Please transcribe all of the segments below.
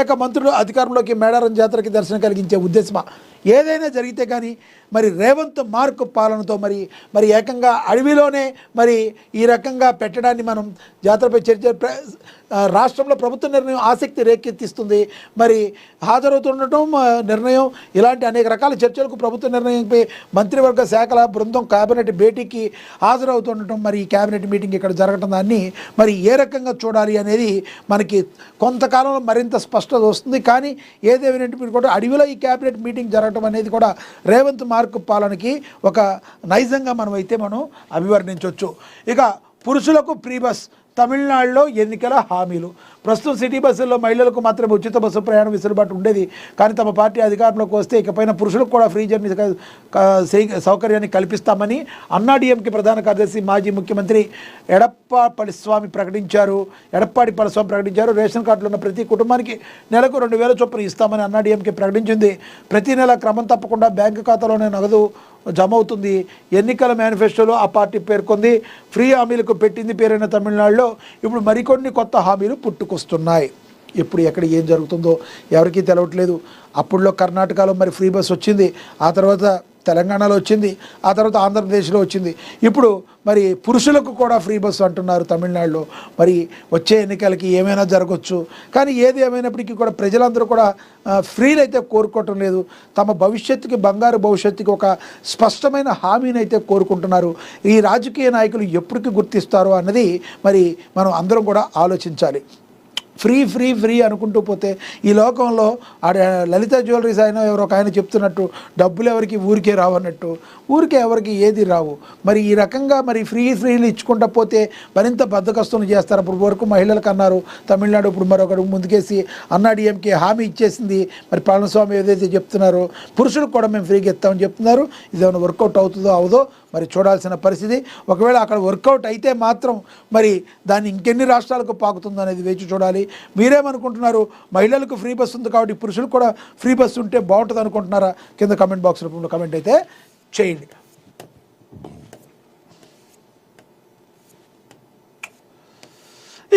లేక మంత్రులు అధికారంలోకి మేడారం జాతరకి దర్శనం కలిగించే ఉద్దేశమా? ఏదైనా జరిగితే కానీ మరి రేవంత్ మార్క్ పాలనతో మరి ఏకంగా అడవిలోనే మరి ఈ రకంగా పెట్టడాన్ని మనం జాతరపై చర్చ రాష్ట్రంలో ప్రభుత్వ నిర్ణయం ఆసక్తి రేకెత్తిస్తుంది. మరి హాజరవుతుండటం నిర్ణయం ఇలాంటి అనేక రకాల చర్చలకు ప్రభుత్వ నిర్ణయంపై మంత్రివర్గ శాఖల బృందం కేబినెట్ భేటీకి హాజరవుతుండటం, మరి ఈ కేబినెట్ మీటింగ్ ఇక్కడ జరగటం దాన్ని మరి ఏ రకంగా చూడాలి అనేది మనకి కొంతకాలంలో మరింత స్పష్టత వస్తుంది. కానీ ఏదేమైనప్పటికీ కూడా అడవిలో ఈ కేబినెట్ మీటింగ్ జరగటం అనేది కూడా రేవంత్ మార్క్ పాలనకి ఒక నైజంగా మనం అభివర్ణించవచ్చు. ఇక పురుషులకు ఫ్రీ బస్, తమిళనాడులో ఎన్నికల హామీలు. ప్రస్తుతం సిటీ బస్సుల్లో మహిళలకు మాత్రమే ఉచిత బస్సు ప్రయాణం వెసులుబాటు ఉండేది. కానీ తమ పార్టీ అధికారంలోకి వస్తే ఇకపైన పురుషులకు కూడా ఫ్రీ జర్నీ సౌకర్యాన్ని కల్పిస్తామని అన్నాడీఎంకే ప్రధాన కార్యదర్శి మాజీ ముఖ్యమంత్రి ఎడప్పాడి పళనిస్వామి ప్రకటించారు. రేషన్ కార్డులో ఉన్న ప్రతి కుటుంబానికి నెలకు 2,000 చొప్పున ఇస్తామని అన్నాడీఎంకే ప్రకటించింది. ప్రతి నెల క్రమం తప్పకుండా బ్యాంకు ఖాతాలోనే నగదు జమ అవుతుంది. ఎన్నికల మేనిఫెస్టోలో ఆ పార్టీ పేర్కొంది. ఫ్రీ హామీలకు పెట్టింది పేరైన తమిళనాడులో ఇప్పుడు మరికొన్ని కొత్త హామీలు పుట్టుకొస్తున్నాయి. ఇప్పుడు ఎక్కడ ఏం జరుగుతుందో ఎవరికీ తెలవట్లేదు. అప్పుడులో కర్ణాటకలో మరి ఫ్రీ బస్ వచ్చింది, ఆ తర్వాత తెలంగాణలో వచ్చింది, ఆ తర్వాత ఆంధ్రప్రదేశ్లో వచ్చింది. ఇప్పుడు మరి పురుషులకు కూడా ఫ్రీ బస్సు అంటున్నారు తమిళనాడులో. మరి వచ్చే ఎన్నికలకి ఏమైనా జరగవచ్చు. కానీ ఏది ఏమైనప్పటికీ కూడా ప్రజలందరూ కూడా ఫ్రీలు అయితే కోరుకోవటం లేదు. తమ భవిష్యత్తుకి, బంగారు భవిష్యత్తుకి ఒక స్పష్టమైన హామీని అయితే కోరుకుంటున్నారు. ఈ రాజకీయ నాయకులు ఎప్పటికీ గుర్తిస్తారో అన్నది మరి మనం అందరం కూడా ఆలోచించాలి. ఫ్రీ ఫ్రీ ఫ్రీ అనుకుంటూ పోతే ఈ లోకంలో లలిత జ్యువెలరీస్ ఎవరో ఒక ఆయన చెప్తున్నట్టు డబ్బులు ఎవరికి ఊరికే రావన్నట్టు ఊరికే ఎవరికి ఏది రావు. మరి ఈ రకంగా మరి ఫ్రీలు ఇచ్చుకుంటా పోతే మరింత బద్దకస్తులు చేస్తారు. అప్పుడు వరకు మహిళలకు అన్నారు తమిళనాడు, ఇప్పుడు మరొకటి ముందుకేసి అన్నాడీఎంకే హామీ ఇచ్చేసింది. మరి పళనిస్వామి ఏదైతే చెప్తున్నారో పురుషులకు కూడా మేము ఫ్రీగా ఇస్తామని చెప్తున్నారు. ఇది ఏమైనా వర్కౌట్ అవుతుందో అవదో మరి చూడాల్సిన పరిస్థితి. ఒకవేళ అక్కడ వర్కౌట్ అయితే మాత్రం మరి దాన్ని ఇంకెన్ని రాష్ట్రాలకు పాకుతుందో అనేది వేచి చూడాలి. మీరేమనుకుంటున్నారు? మహిళలకు ఫ్రీ బస్సు ఉంది కాబట్టి పురుషులకు కూడా ఫ్రీ బస్సు ఉంటే బాగుంటుంది అనుకుంటున్నారా? కింద కమెంట్ బాక్స్ రూపంలో కమెంట్ అయితే చేయండి.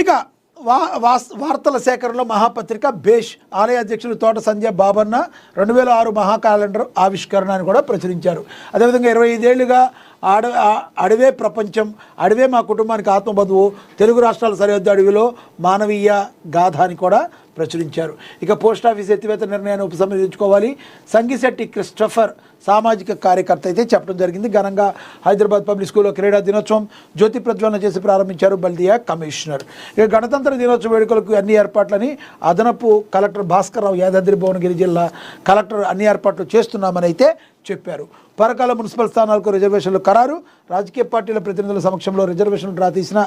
ఇక వార్తల సేకరణలో మహాపత్రిక భేష్. ఆలయ అధ్యక్షులు తోట సంజయ్ బాబన్న 2006 మహా క్యాలెండర్ ఆవిష్కరణ అని కూడా ప్రచురించారు. అదేవిధంగా 25 ఏళ్లుగా అడవే ప్రపంచం, అడవే మా కుటుంబానికి ఆత్మబంధువు, తెలుగు రాష్ట్రాల సరిహద్దు అడవిలో మానవీయ గాథ అని కూడా ప్రచురించారు. ఇక పోస్టాఫీస్ ఎత్తివేత నిర్ణయాన్ని ఉపసంహరించుకోవాలి. సంగిశెట్టి క్రిస్టఫర్ సామాజిక కార్యకర్త అయితే చెప్పడం జరిగింది. ఘనంగా హైదరాబాద్ పబ్లిక్ స్కూల్లో క్రీడా దినోత్సవం జ్యోతి ప్రజ్వలన చేసి ప్రారంభించారు బల్దియా కమిషనర్. ఇక గణతంత్ర దినోత్సవ వేడుకలకు అన్ని ఏర్పాట్లని అదనపు కలెక్టర్ భాస్కర్ రావు, యాదాద్రి భువనగిరి జిల్లా కలెక్టర్ అన్ని ఏర్పాట్లు చేస్తున్నామని అయితే చెప్పారు. పరకాల మున్సిపల్ స్థానాలకు రిజర్వేషన్లు ఖరారు. రాజకీయ పార్టీల ప్రతినిధుల సమక్షంలో రిజర్వేషన్లు డ్రా తీసిన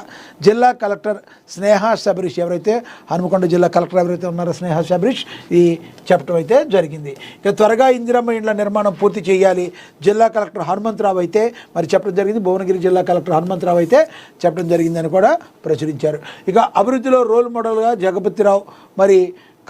జిల్లా కలెక్టర్ స్నేహా శబరీష్, ఎవరైతే హనుమకొండ జిల్లా కలెక్టర్ ఎవరైతే ఉన్నారో స్నేహా శబరీష్ ఈ చెప్పడం అయితే జరిగింది. ఇక త్వరగా ఇందిరమ్మ ఇండ్ల నిర్మాణం పూర్తి చేయాలి. జిల్లా కలెక్టర్ హనుమంతరావు అయితే మరి చెప్పడం జరిగింది. భువనగిరి జిల్లా కలెక్టర్ హనుమంతరావు అయితే చెప్పడం జరిగిందని కూడా ప్రచురించారు. ఇక అభివృద్ధిలో రోల్ మోడల్గా జగపతిరావు, మరి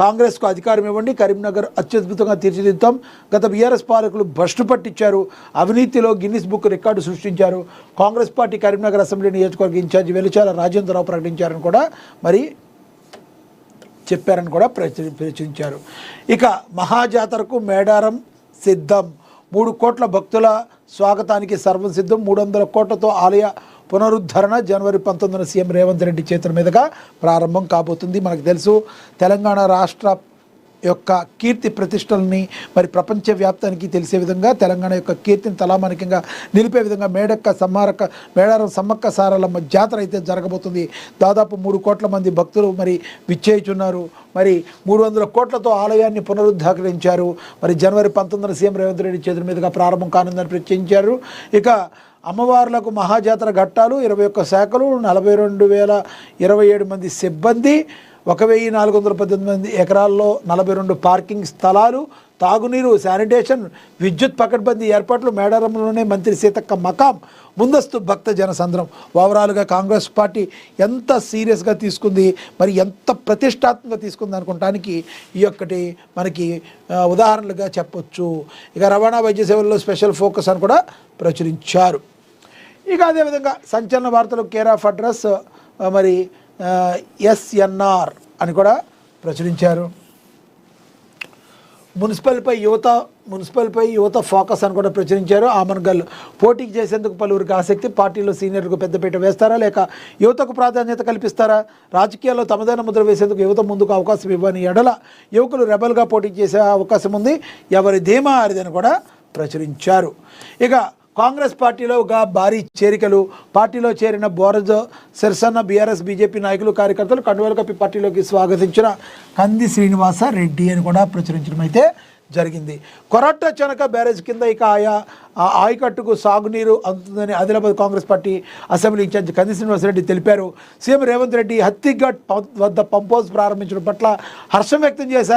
కాంగ్రెస్కు అధికారం ఇవ్వండి, కరీంనగర్ అత్యద్భుతంగా తీర్చిదిద్దాం. గత బీఆర్ఎస్ పాలకులు భ్రష్టు పట్టించారు, అవినీతిలో గిన్నిస్ బుక్ రికార్డు సృష్టించారు. కాంగ్రెస్ పార్టీ కరీంనగర్ అసెంబ్లీ నియోజకవర్గ ఇన్ఛార్జి వెలిచాల రాజేంద్రరావు ప్రకటించారని కూడా మరి చెప్పారని కూడా ప్రచురించారు. ఇక మహాజాతరకు మేడారం సిద్ధం. 3 కోట్ల భక్తుల స్వాగతానికి సర్వం సిద్ధం. 300 కోట్లతో ఆలయ పునరుద్ధరణ జనవరి 19న సీఎం రేవంత్ రెడ్డి చేతుల మీదుగా ప్రారంభం కాబోతుంది. మనకు తెలుసు తెలంగాణ రాష్ట్ర యొక్క కీర్తి ప్రతిష్టలని మరి ప్రపంచవ్యాప్తానికి తెలిసే విధంగా తెలంగాణ యొక్క కీర్తిని తలామానికంగా నిలిపే విధంగా మేడారం సమ్మక్క సారలమ్మ జాతర అయితే జరగబోతుంది. దాదాపు 3 కోట్ల మంది భక్తులు మరి విచ్చేయుచున్నారు. మరి 300 కోట్లతో ఆలయాన్ని పునరుద్ధరించారు. మరి జనవరి 19న సీఎం రేవంత్ రెడ్డి చేతుల మీదుగా ప్రారంభం కానుందని ప్రకటించారు. ఇక అమ్మవార్లకు మహాజాతర ఘట్టాలు, 21 శాఖలు, 42,027 మంది సిబ్బంది, 1,418 ఎకరాల్లో 42 పార్కింగ్ స్థలాలు, తాగునీరు, శానిటేషన్, విద్యుత్ పకడ్బందీ ఏర్పాట్లు, మేడారంలోనే మంత్రి సీతక్క మకాం, ముందస్తు భక్త జనసంద్రం. ఓవరాల్గా కాంగ్రెస్ పార్టీ ఎంత సీరియస్గా తీసుకుంది, మరి ఎంత ప్రతిష్టాత్మకంగా తీసుకుంది అనుకోవటానికి ఈ ఒక్కటి మనకి ఉదాహరణలుగా చెప్పొచ్చు. ఇక రవాణా వైద్య సేవల్లో స్పెషల్ ఫోకస్ అని కూడా ప్రచురించారు. ఇక అదేవిధంగా సంచలన వార్తలు కేర్ ఆఫ్ అడ్రస్ మరి ఎస్ఎన్ఆర్ అని కూడా ప్రచురించారు. మున్సిపల్పై యువత ఫోకస్ అని కూడా ప్రచురించారు. ఆమన్గల్ పోటీకి చేసేందుకు పలువురికి ఆసక్తి. పార్టీలో సీనియర్లకు పెద్దపీట వేస్తారా లేక యువతకు ప్రాధాన్యత కల్పిస్తారా? రాజకీయాల్లో తమదైన ముద్ర వేసేందుకు యువత ముందుకు అవకాశం ఇవ్వని ఎడల యువకులు రెబల్గా పోటీ చేసే అవకాశం ఉంది. ఎవరి ధీమా అరిదని కూడా ప్రచురించారు. ఇక కాంగ్రెస్ పార్టీలోగా భారీ చేరికలు. పార్టీలో చేరిన బోరజ సిర్సన్న బీఆర్ఎస్ బీజేపీ నాయకులు కార్యకర్తలు కండువాలు కప్పి పార్టీలోకి స్వాగతించిన కంది శ్రీనివాస రెడ్డి అని కూడా ప్రచురించడం అయితే జరిగింది. కొరట్ట చెనక బ్యారేజ్ కింద ఇక ఆయకట్టుకు సాగునీరు అందుతుందని Adilabad Congress party assembly incharge Kandi Srinivasa Reddy తెలిపారు. సీఎం రేవంత్ రెడ్డి హత్తిఘట్ వద్ద పంప్ హౌస్ ప్రారంభించడం పట్ల హర్షం వ్యక్తం చేశారు.